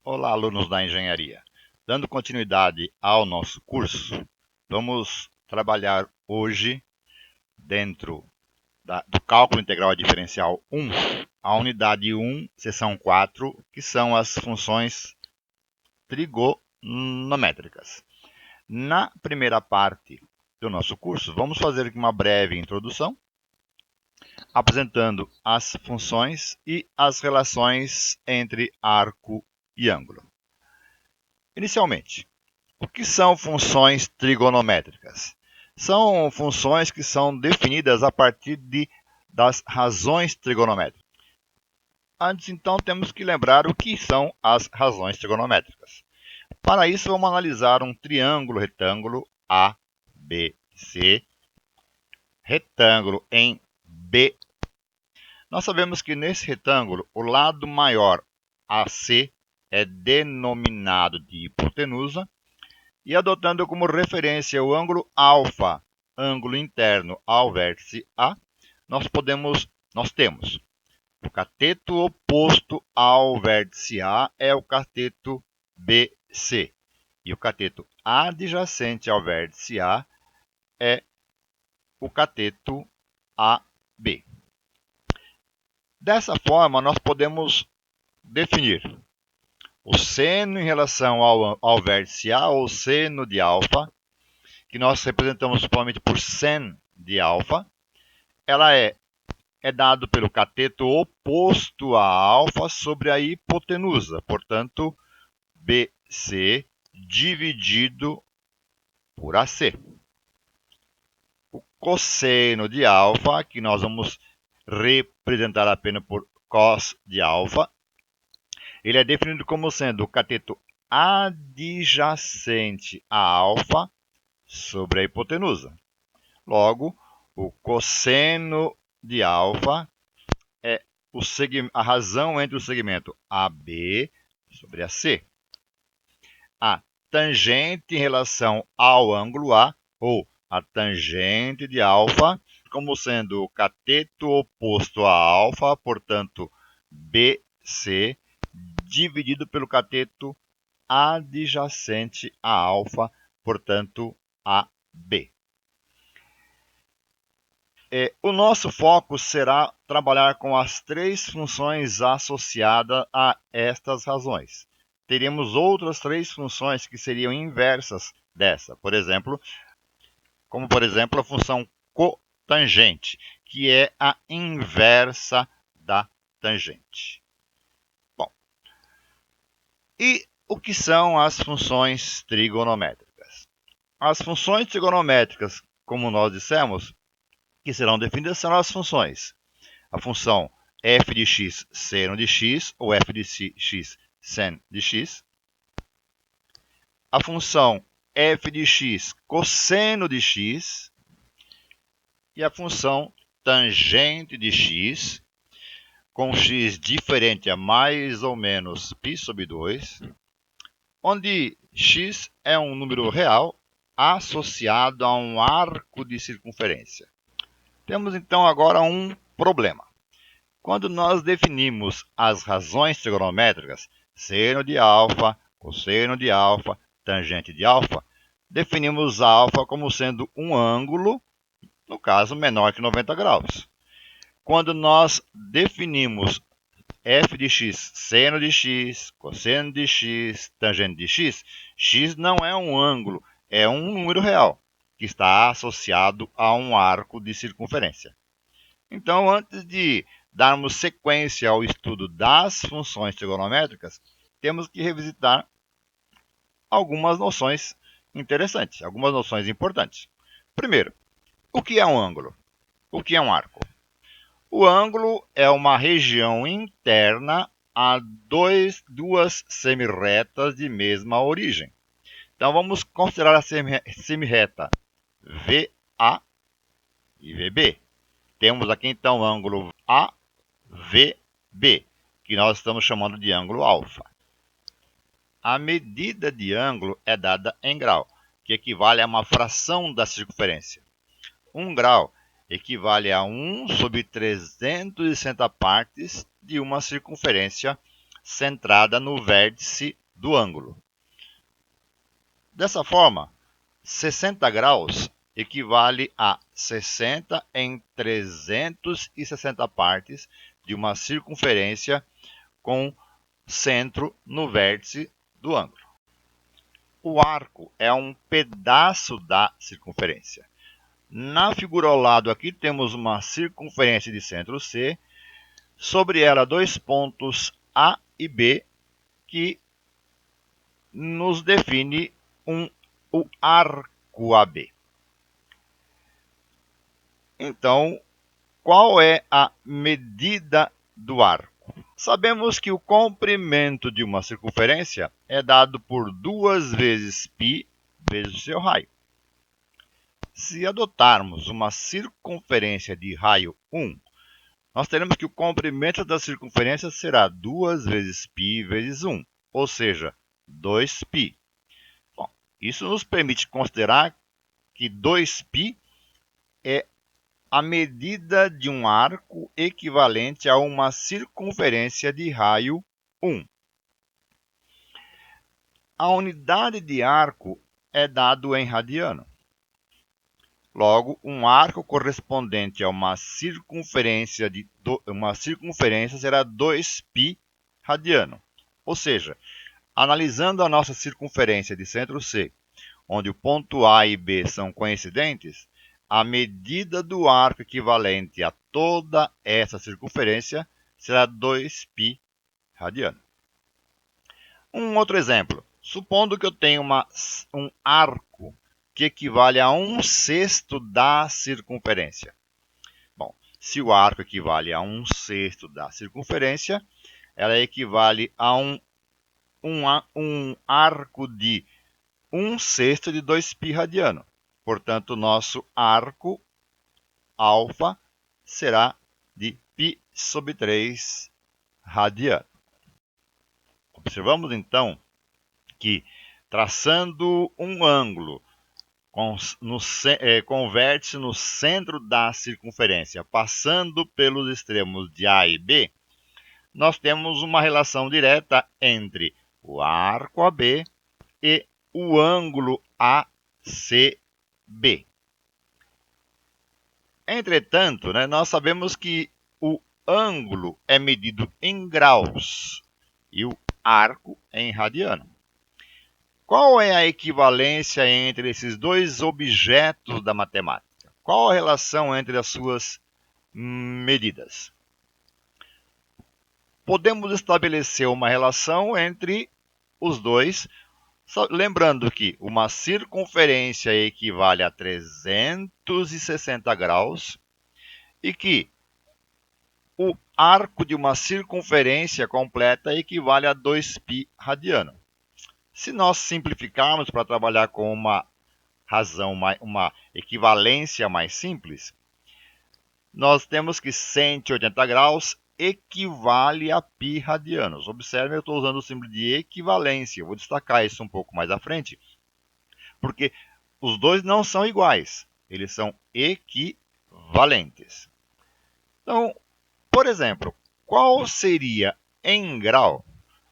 Olá, alunos da engenharia. Dando continuidade ao nosso curso, vamos trabalhar hoje dentro do cálculo integral diferencial 1, a unidade 1, seção 4, que são as funções trigonométricas. Na primeira parte do nosso curso, vamos fazer uma breve introdução, apresentando as funções e as relações entre arco e ângulo. Inicialmente, o que são funções trigonométricas? São funções que são definidas a partir das razões trigonométricas. Antes, então, temos que lembrar o que são as razões trigonométricas. Para isso, vamos analisar um triângulo retângulo ABC, retângulo em B. Nós sabemos que nesse retângulo, o lado maior, AC, é denominado de hipotenusa, e adotando como referência o ângulo alfa, ângulo interno ao vértice A, nós temos o cateto oposto ao vértice A é o cateto BC, e o cateto adjacente ao vértice A é o cateto AB. Dessa forma, nós podemos definir o seno em relação ao vértice A, ou seno de alfa, que nós representamos provavelmente por sen de alfa. Ela é dado pelo cateto oposto a alfa sobre a hipotenusa, portanto, BC dividido por AC. O cosseno de alfa, que nós vamos representar apenas por cos de alfa, ele é definido como sendo o cateto adjacente a alfa sobre a hipotenusa. Logo, o cosseno de alfa é a razão entre o segmento AB sobre AC. A tangente em relação ao ângulo A, ou a tangente de alfa, como sendo o cateto oposto a alfa, portanto, BC, dividido pelo cateto adjacente a alfa, portanto, AB. O nosso foco será trabalhar com as três funções associadas a estas razões. Teremos outras três funções que seriam inversas dessa, por exemplo, a função cotangente, que é a inversa da tangente. Bom, e o que são as funções trigonométricas? As funções trigonométricas, como nós dissemos, que serão definidas são as funções. A função f de x seno de x, ou f de x sen de x. A função f de x cosseno de x. E a função tangente de x, com x diferente a mais ou menos π sobre 2, onde x é um número real associado a um arco de circunferência. Temos então agora um problema. Quando nós definimos as razões trigonométricas, seno de alfa, cosseno de alfa, tangente de alfa, definimos alfa como sendo um ângulo, no caso, menor que 90 graus. Quando nós definimos f de x, seno de x, cosseno de x, tangente de x, x não é um ângulo, é um número real, que está associado a um arco de circunferência. Então, antes de darmos sequência ao estudo das funções trigonométricas, temos que revisitar algumas noções interessantes, algumas noções importantes. Primeiro, o que é um ângulo? O que é um arco? O ângulo é uma região interna a duas semirretas de mesma origem. Então, vamos considerar a semirreta VA e VB. Temos aqui, então, o ângulo AVB, que nós estamos chamando de ângulo alfa. A medida de ângulo é dada em grau, que equivale a uma fração da circunferência. 1 grau equivale a 1 sobre 360 partes de uma circunferência centrada no vértice do ângulo. Dessa forma, 60 graus equivale a 60 em 360 partes de uma circunferência com centro no vértice do ângulo. O arco é um pedaço da circunferência. Na figura ao lado aqui temos uma circunferência de centro C, sobre ela dois pontos A e B, que nos define o arco AB. Então, qual é a medida do arco? Sabemos que o comprimento de uma circunferência é dado por 2 vezes π vezes o seu raio. Se adotarmos uma circunferência de raio 1, nós teremos que o comprimento da circunferência será 2 vezes π vezes 1, ou seja, 2π. Bom, isso nos permite considerar que 2π é a medida de um arco equivalente a uma circunferência de raio 1. A unidade de arco é dado em radiano. Logo, um arco correspondente a uma circunferência será 2π radiano. Ou seja, analisando a nossa circunferência de centro C, onde o ponto A e B são coincidentes, a medida do arco equivalente a toda essa circunferência será 2π radiano. Um outro exemplo. Supondo que eu tenho um arco que equivale a 1/6 da circunferência. Bom, se o arco equivale a 1/6 da circunferência, ela equivale a um arco de 1/6 de 2π radiano. Portanto, nosso arco alfa será de π/3 radiano. Observamos então que, traçando um ângulo com vértice no centro da circunferência, passando pelos extremos de A e B, nós temos uma relação direta entre o arco AB e o ângulo ACB. Entretanto, nós sabemos que o ângulo é medido em graus e o arco em radiano. Qual é a equivalência entre esses dois objetos da matemática? Qual a relação entre as suas medidas? Podemos estabelecer uma relação entre os dois, lembrando que uma circunferência equivale a 360 graus e que o arco de uma circunferência completa equivale a 2π radiano. Se nós simplificarmos para trabalhar com uma equivalência mais simples, nós temos que 180 graus equivale a π radianos. Observe, eu estou usando o símbolo de equivalência. Eu vou destacar isso um pouco mais à frente, porque os dois não são iguais, eles são equivalentes. Então, por exemplo, qual seria em grau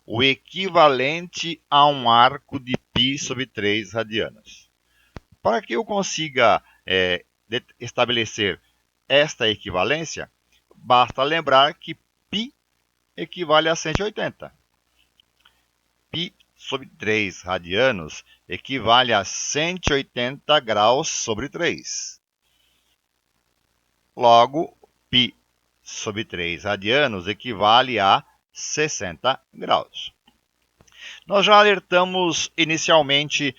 o equivalente a um arco de π/3 radianos? Para que eu consiga estabelecer esta equivalência, basta lembrar que π equivale a 180. π/3 radianos equivale a 180 graus sobre 3. Logo, π/3 radianos equivale a 60 graus. Nós já alertamos inicialmente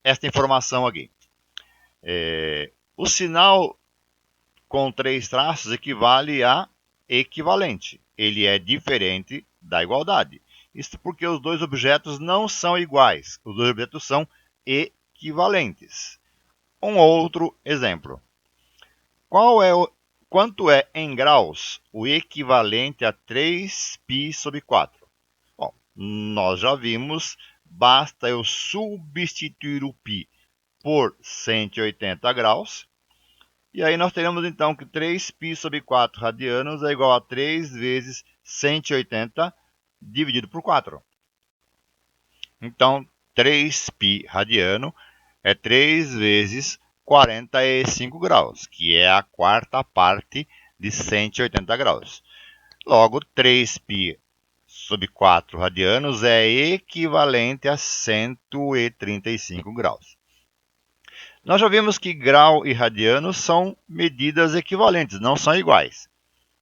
esta informação aqui. O sinal com 3 traços equivale a equivalente. Ele é diferente da igualdade. Isso porque os dois objetos não são iguais. Os dois objetos são equivalentes. Um outro exemplo. Quanto é em graus o equivalente a 3π/4? Bom, nós já vimos, basta eu substituir o π por 180 graus E aí nós teremos então que 3π sobre 4 radianos é igual a 3 vezes 180 dividido por 4. Então, 3π radiano é 3 vezes 45 graus, que é a quarta parte de 180 graus. Logo, 3π sobre 4 radianos é equivalente a 135 graus. Nós já vimos que grau e radiano são medidas equivalentes, não são iguais.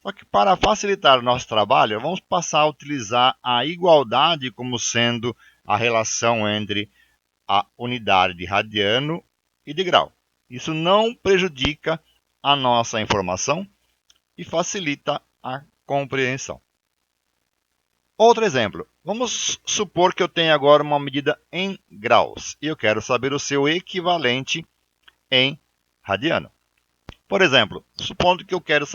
Só que para facilitar o nosso trabalho, vamos passar a utilizar a igualdade como sendo a relação entre a unidade de radiano e de grau. Isso não prejudica a nossa informação e facilita a compreensão. Outro exemplo. Vamos supor que eu tenho agora uma medida em graus e eu quero saber o seu equivalente em radiano. Por exemplo, supondo que eu queria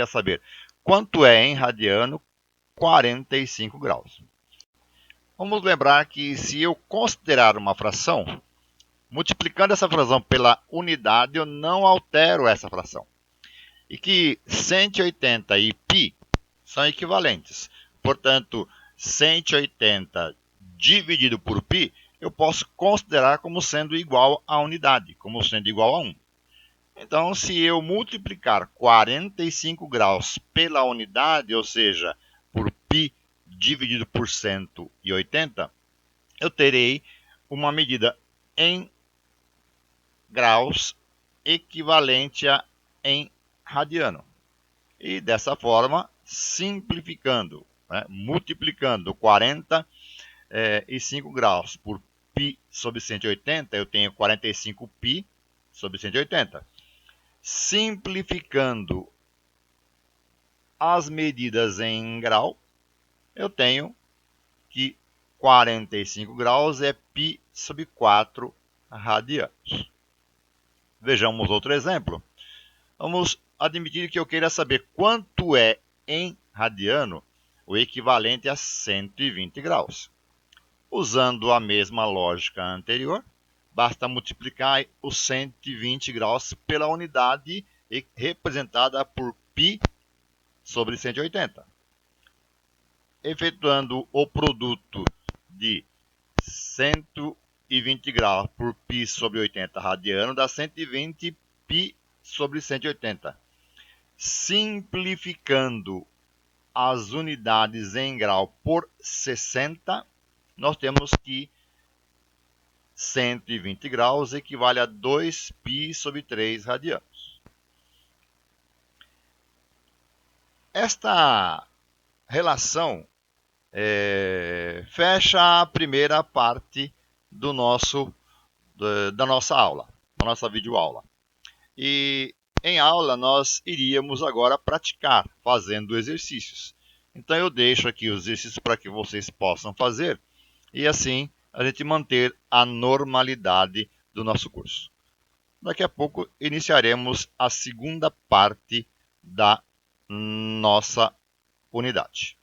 saber quanto é em radiano 45 graus. Vamos lembrar que se eu considerar uma fração, multiplicando essa fração pela unidade, eu não altero essa fração. E que 180 e π são equivalentes. Portanto, 180 dividido por π, eu posso considerar como sendo igual à unidade, como sendo igual a 1. Então, se eu multiplicar 45 graus pela unidade, ou seja, por π dividido por 180, eu terei uma medida em graus equivalente a em radiano. E dessa forma, simplificando, multiplicando 45 graus por π sobre 180, eu tenho 45π sobre 180. Simplificando as medidas em grau, eu tenho que 45 graus é π sobre 4 radianos. Vejamos outro exemplo. Vamos admitir que eu queira saber quanto é em radiano o equivalente a 120 graus. Usando a mesma lógica anterior, basta multiplicar os 120 graus pela unidade representada por π sobre 180. Efetuando o produto de 120 graus por π sobre 80 radiano, dá 120 π sobre 180. Simplificando as unidades em grau por 60, nós temos que 120 graus equivale a 2π sobre 3 radianos. Esta relação fecha a primeira parte da nossa aula, da nossa videoaula. E em aula nós iríamos agora praticar, fazendo exercícios. Então eu deixo aqui os exercícios para que vocês possam fazer e assim a gente manter a normalidade do nosso curso. Daqui a pouco iniciaremos a segunda parte da nossa unidade.